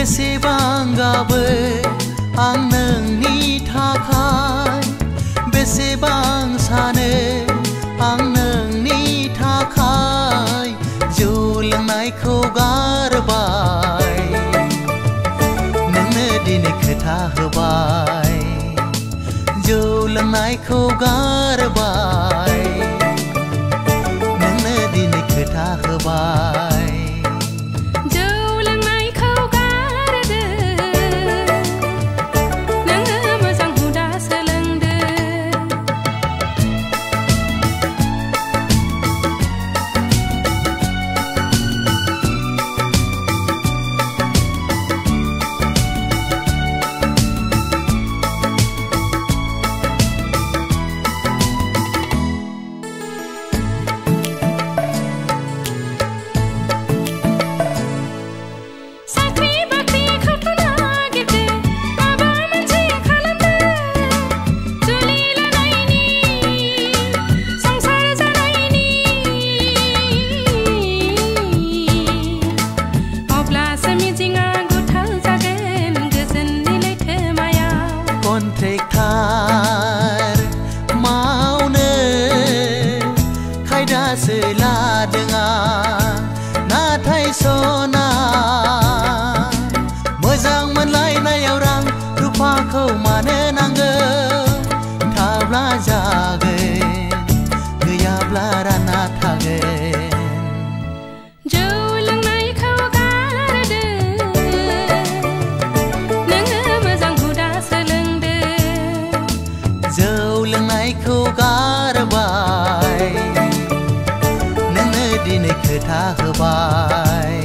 बेसेबां गाबो आं नोंनि थाखाय बेसेबां सानो आं नोंनि थाखाय जौ लोंनायखौ गारबाय नोंनो दिनै खोथा होबाय जौ लोंनायखौ गारबाय नोंनो दिनै खोथा होबाय कन्ट्रेक्टार मावनो खायदासो लादों आं नाथाय सना मोजां मोनलायनायाव रां रुफाखौ मानो नांगौ थाब्ला जागोन गैयाब्ला रानना थागोन जौ लोंनायखौ गारबाय नोंनो दिनै खोथा होबाय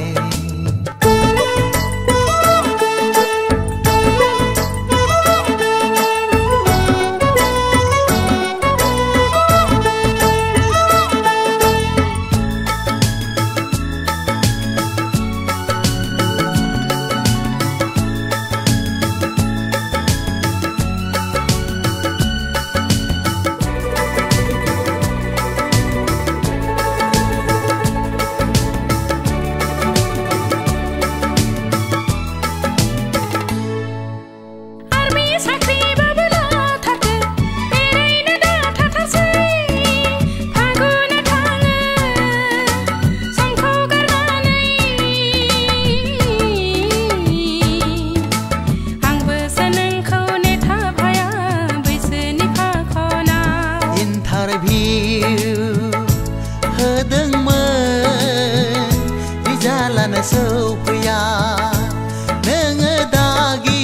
जालानो सौफैया नोङो दागि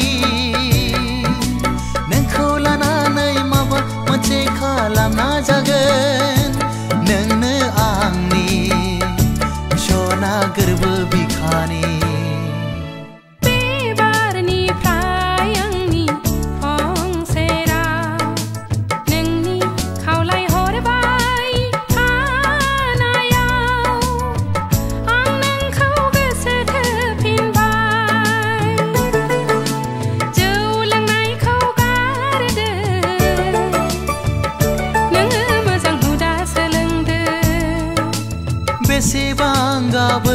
नोंखौ लानानै माबा मोनसे खालामना जागोन नोंनो आंनि सना गोरबो बिखानि बेसेबां गाबो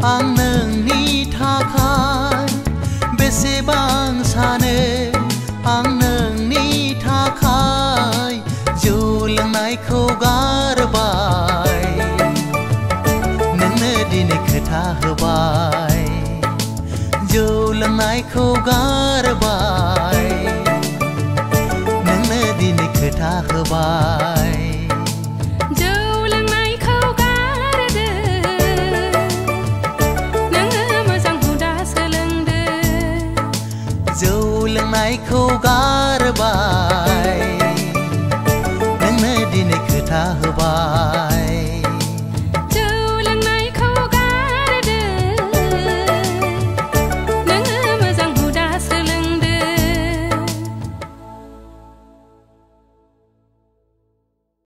आं नोंनि थाखाय बेसेबां सानो आं नोंनि थाखाय जौ लोंनायखौ गारबाय नोंनो दिनै खोथा होबाय जौ लोंनायखौ गारबाय नोंनो दिनै खोथा होबाय जौ लोंनायखौ गारबाय नोंनो दिनै खोथा होबाय